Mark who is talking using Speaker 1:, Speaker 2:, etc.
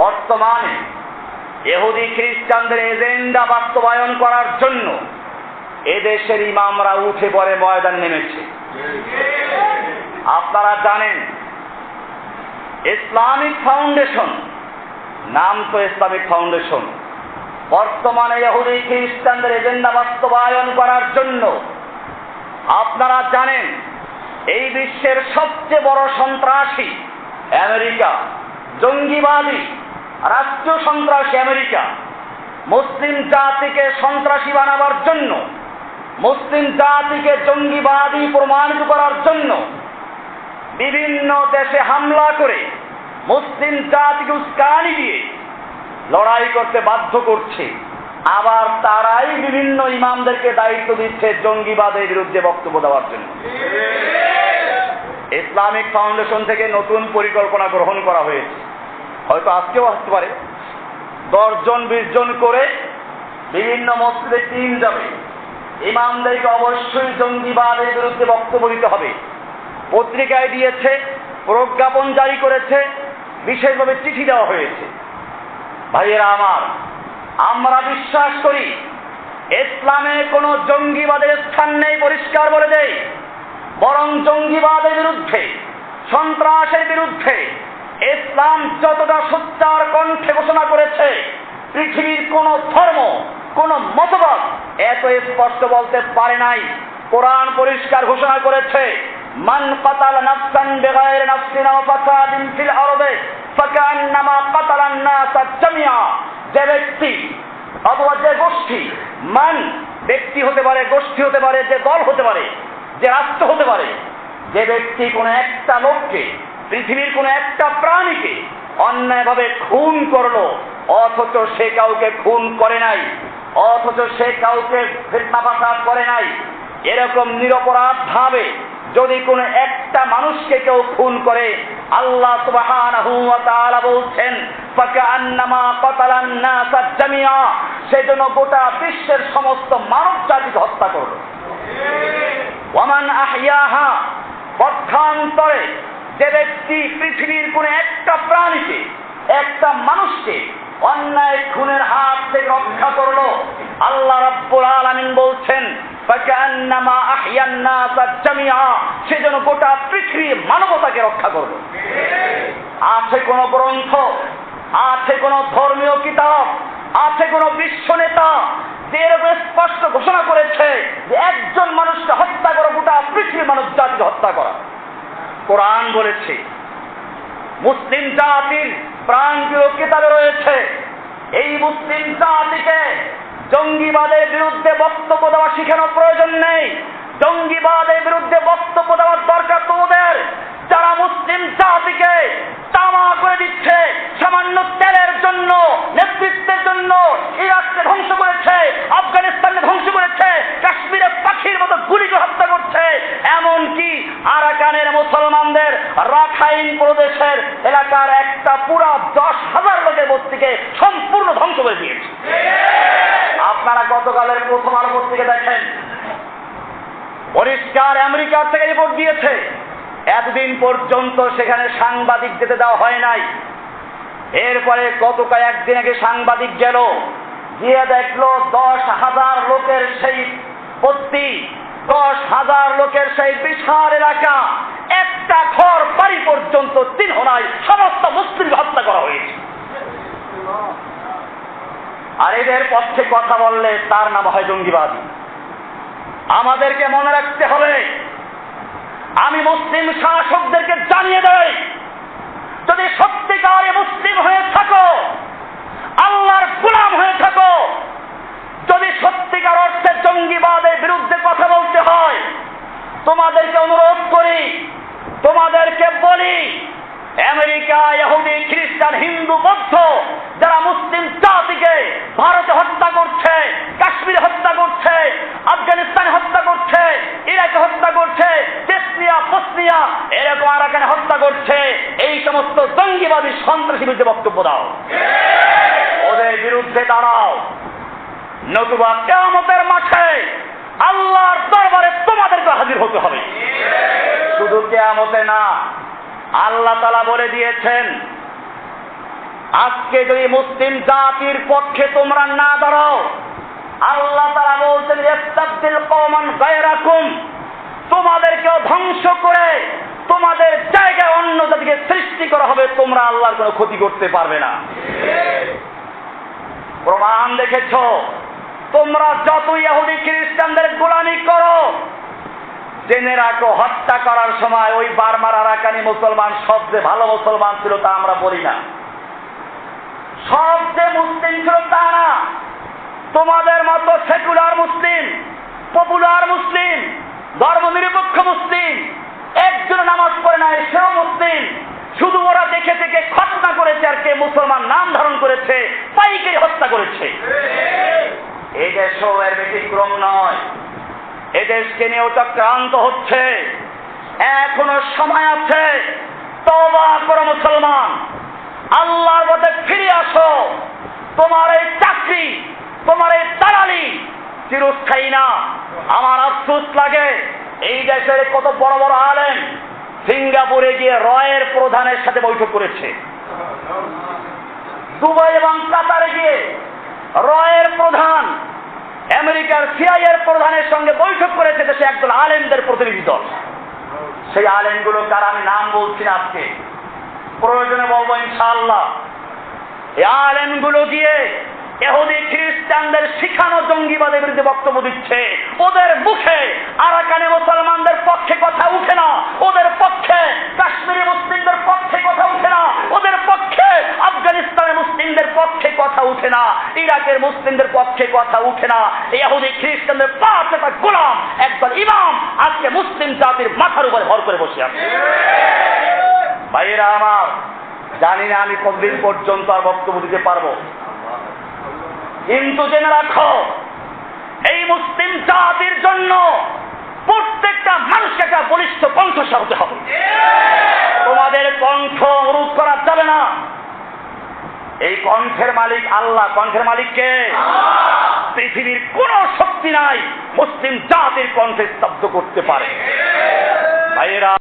Speaker 1: বর্তমানে ইহুদি খ্রিস্টানদের এজেন্ডা বাস্তবায়ন করার জন্য এদেশের ইমামরা উঠে পড়ে ময়দানে নেমেছে। আপনারা জানেন ইসলামিক ফাউন্ডেশন, নাম তো ইসলামিক ফাউন্ডেশন, বর্তমানে ইহুদি খ্রিস্টানদের এজেন্ডা বাস্তবায়ন করার জন্য আপনারা জানেন এই বিশ্বের সবচেয়ে বড় সন্ত্রাসী আমেরিকা, জঙ্গিবাদী রাষ্ট্রীয় সন্ত্রাসী আমেরিকা মুসলিম জাতিকে সন্ত্রাসী বানাবার জন্য, মুসলিম জাতিকে জঙ্গিবাদী প্রমাণিত করার জন্য বিভিন্ন দেশে হামলা করে মুসলিম জাতিকে উস্কানি দিয়ে লড়াই করতে বাধ্য করছে। আবার তারাই বিভিন্ন ইমামদেরকে দায়িত্ব দিচ্ছে জঙ্গিবাদের বিরুদ্ধে বক্তব্য দেওয়ার জন্য। ইসলামিক ফাউন্ডেশন থেকে নতুন পরিকল্পনা গ্রহণ করা হয়েছে, হয়তো আজকেও আসতে পারে। 10 জন 20 জন করে বিভিন্ন মসজিদে টিম যাবে, ইমামদেরকে অবশ্যই জঙ্গিবাদের বিরুদ্ধে বক্তব্য দিতে হবে। পত্রিকায় দিয়েছে, প্রজ্ঞাপন জারি করেছে, বিশেষভাবে চিঠি দেওয়া হয়েছে। ভাইয়েরা আমার, আমরা বিশ্বাস করি ইসলামে কোনো জঙ্গিবাদের স্থান নেই, পরিষ্কার বলে দেই। বরং জঙ্গিবাদের বিরুদ্ধে, সন্ত্রাসের বিরুদ্ধে ইসলাম যতটা সোচ্চার কণ্ঠে ঘোষণা করেছে, পৃথিবীর কোন ধর্ম, কোন মতবাদ এত স্পষ্ট বলতে পারে নাই। কোরআন পরিষ্কার ঘোষণা করেছে, মান কাতালা নাফসান বিগাইরি নাফসিন ওয়া ফাসাদিন ফিল আরদি ফাকান্নামা কাতালান নাসা জামিআ। যে ব্যক্তি অথবা যে গোষ্ঠী, মান ব্যক্তি হতে পারে, গোষ্ঠী হতে পারে, যে দল হতে পারে, যে রাষ্ট্র হতে পারে, যে ব্যক্তি কোনো একটা লোককে, পৃথিবীর কোনো একটা প্রাণীকে অন্যায়ভাবে খুন করলো, অথচ সে কাউকে খুন করে নাই, অথচ সে কাউকে ফিতনা ফাসাদ করে নাই, এরকম নিরপরাধ ভাবে যদি কোনো একটা মানুষকে কেউ খুন করে, আল্লাহ সুবহানাহু ওয়া তাআলা বলছেন ফাকান্নামা কাতালান নাসা জামিআ, সেজন্য গোটা বিশ্বের সমস্ত মানব জাতিকে হত্যা করলো। ওয়ামান আহইয়াহা, পক্ষান্তরে যে ব্যক্তি পৃথিবীর কোন একটা প্রাণীকে, একটা মানুষকে অন্যায় খুনের হাত থেকে রক্ষা করলো, আল্লাহ রাব্বুল আলামিন বলছেন ফাকান্নামা আহইয়ান নাসা জামিআ, সেজন্য গোটা পৃথিবীর মানবতাকে রক্ষা করলো। আছে কোন গ্রন্থ, আছে কোন ধর্মীয় কিতাব, আছে কোন বিশ্ব নেতা যে এরকম স্পষ্ট ঘোষণা করেছে যে একজন মানুষকে হত্যা করা গোটা পৃথিবীর মানব জাতিকে হত্যা করা? কোরআন বলেছে, মুসলিম জাতির প্রাণপ্রিয় কিতাবে রয়েছে, এই মুসলিম জাতিকে জঙ্গিবাদের বিরুদ্ধে বক্তব্য দেওয়া শেখানোর প্রয়োজন নেই। জঙ্গিবাদের বিরুদ্ধে বক্তব্য দেওয়ার দরকার তোদের, যারা মুসলিম জাতিকে তামা করে দিচ্ছে, সামান্য তেলের জন্য, নেতৃত্বের জন্য ইরাককে ধ্বংস করেছে, আফগানিস্তানকে ধ্বংস করেছে, কাশ্মীরে পাখির মতো গুলি করে হত্যা করছে, এমনকি আরাকানের মুসলমানদের রাখাইন প্রদেশের এলাকার একটা পুরা 10,000 লোকের বস্তিকে সম্পূর্ণ ধ্বংস করে দিয়েছে। আপনারা গতকালের প্রথম আলো পত্রিকা দেখেন, পরিষ্কার আমেরিকা থেকে রিপোর্ট দিয়েছে, এতদিন পর্যন্ত সেখানে সাংবাদিক যেতে দেওয়া হয় নাই। এরপরে গত কয়েকদিন আগে সাংবাদিক গেল, গিয়ে দেখলো 10,000 লোকের সেই বস্তি, 10,000 লোকের সেই বিশাল এলাকা, একটা ঘর বাড়ি পর্যন্ত চিহ্নায় সমস্ত মুসলিম হত্যা করা হয়েছে। আর এদের পক্ষে কথা বললে তার নাম হয় জঙ্গিবাদী। আমাদেরকে মনে রাখতে হবে, আমি মুসলিম শাসকদেরকে জানিয়ে দেই, যদি সত্যিকারে মুসলিম হয়ে থাকো, আল্লাহর গোলাম হয়ে থাকো, যদি সত্যিকার অর্থে জঙ্গিবাদের বিরুদ্ধে কথা বলতে হয়, তোমাদেরকে অনুরোধ করি, তোমাদেরকে বলি, আমেরিকা, ইহুদি, খ্রিস্টান, হিন্দু, বৌদ্ধ যারা মুসলিম জাতিকে ভারতে হত্যা করছে, কাশ্মীরে হত্যা করছে, আফগানিস্তানে হত্যা করছে, ইরাকে হত্যা করছে, চেচনিয়া, বসনিয়া, এরকম আরাকানে হত্যা করছে, এই সমস্ত জঙ্গিবাদী সন্ত্রাসী বিরুদ্ধে বক্তব্য দাও, ওদের বিরুদ্ধে দাঁড়াও, নতুবা কিয়ামতের মাঠে আল্লাহর দরবারে তোমাদেরকে হাজির হতে হবে। শুধু কিয়ামতে না, আল্লাহ তাআলা বলে দিয়েছেন আজকে যদি মুসলিম জাতির পক্ষে তোমরা না দাঁড়াও, আল্লাহ তাআলা বলছেন ইস্তাবদিল কওমান গায়রাকুম, তোমাদেরকেও ধ্বংস করে তোমাদের জায়গায় অন্য জাতিকে সৃষ্টি করা হবে, তোমরা আল্লাহর কোনো ক্ষতি করতে পারবে না। প্রমাণ দেখেছো, তোমরা যত ইহুদি খ্রিস্টানদের গোলামি করো, জেনে রাখো হত্যা করার সময় ওই বার্মার আরাকানি মুসলমান সবচেয়ে ভালো মুসলমান ছিল তা আমরা বলি না, সবচেয়ে মুসলিম ছিল তা না। তোমাদের মতো সেকুলার মুসলিম, পপুলার মুসলিম, ধর্মনিরপেক্ষ মুসলিম একজন নামাজ পড়ে নাই, সেও মুসলিম। শুধু ওরা দেখে থেকে খতনা করেছে আর কে মুসলমান নাম ধারণ করেছে, পাইকারি হত্যা করেছে। এই দেশও এর ব্যতিক্রম নয়। এদেশকে নিয়েও চক্রান্ত হচ্ছে। এখনো সময় আছে, তওবা করো মুসলমান, আল্লাহর পথে ফিরে আসো। তোমার এই চাকরি, তোমার এই দালালি চিরস্থায়ী না। আমার আফসোস লাগে, এই দেশের কত বড় বড় আলেম সিঙ্গাপুরে গিয়ে রয়ের প্রধানের সাথে বৈঠক করেছে, দুবাই এবং কাতারে গিয়ে রয়ের প্রধান, আমেরিকার সিআইএর প্রধানের সঙ্গে বৈঠক করেছে দেশে একদল আলেমদের প্রতিনিধি দল। সেই আলেমগুলো কার আমি নাম বলছি না, আজকে প্রয়োজনে বলবো ইনশাআল্লাহ। এই আলেমগুলো গিয়ে ইহুদি খ্রিস্টানদের শিখানো জঙ্গিবাদের বিরুদ্ধে বক্তব্য দিচ্ছে। ওদের মুখে আরাকানি মুসলমানদের পক্ষে কথা উঠে না, ওদের পক্ষে কাশ্মীরি মুসলিমদের পক্ষে কথা উঠে না, ওদের পক্ষে আফগানিস্তানের মুসলিমদের পক্ষে কথা উঠে না, ইরাকের মুসলিমদের পক্ষে কথা উঠে না। ইহুদি খ্রিস্টানদের পাঁচ একটা গোলাম, একদল ইমাম আজকে মুসলিম জাতির মাথার উপরে ভর করে বসে আছে। ভাইয়েরা আমার, জানি না আমি কতদিন পর্যন্ত আর বক্তব্য দিতে পারবো, কিন্তু জেনে রাখো, এই মুসলিম জাতির জন্য প্রত্যেকটা মানুষকে একটা বলিষ্ঠ কণ্ঠস্বর হতে হবে। তোমাদের কণ্ঠ রোধ করা যাবে না। এই কণ্ঠের মালিক আল্লাহ। কণ্ঠের মালিক কে? পৃথিবীর কোন শক্তি নাই মুসলিম জাতির কণ্ঠে স্তব্ধ করতে পারে। ভাইয়েরা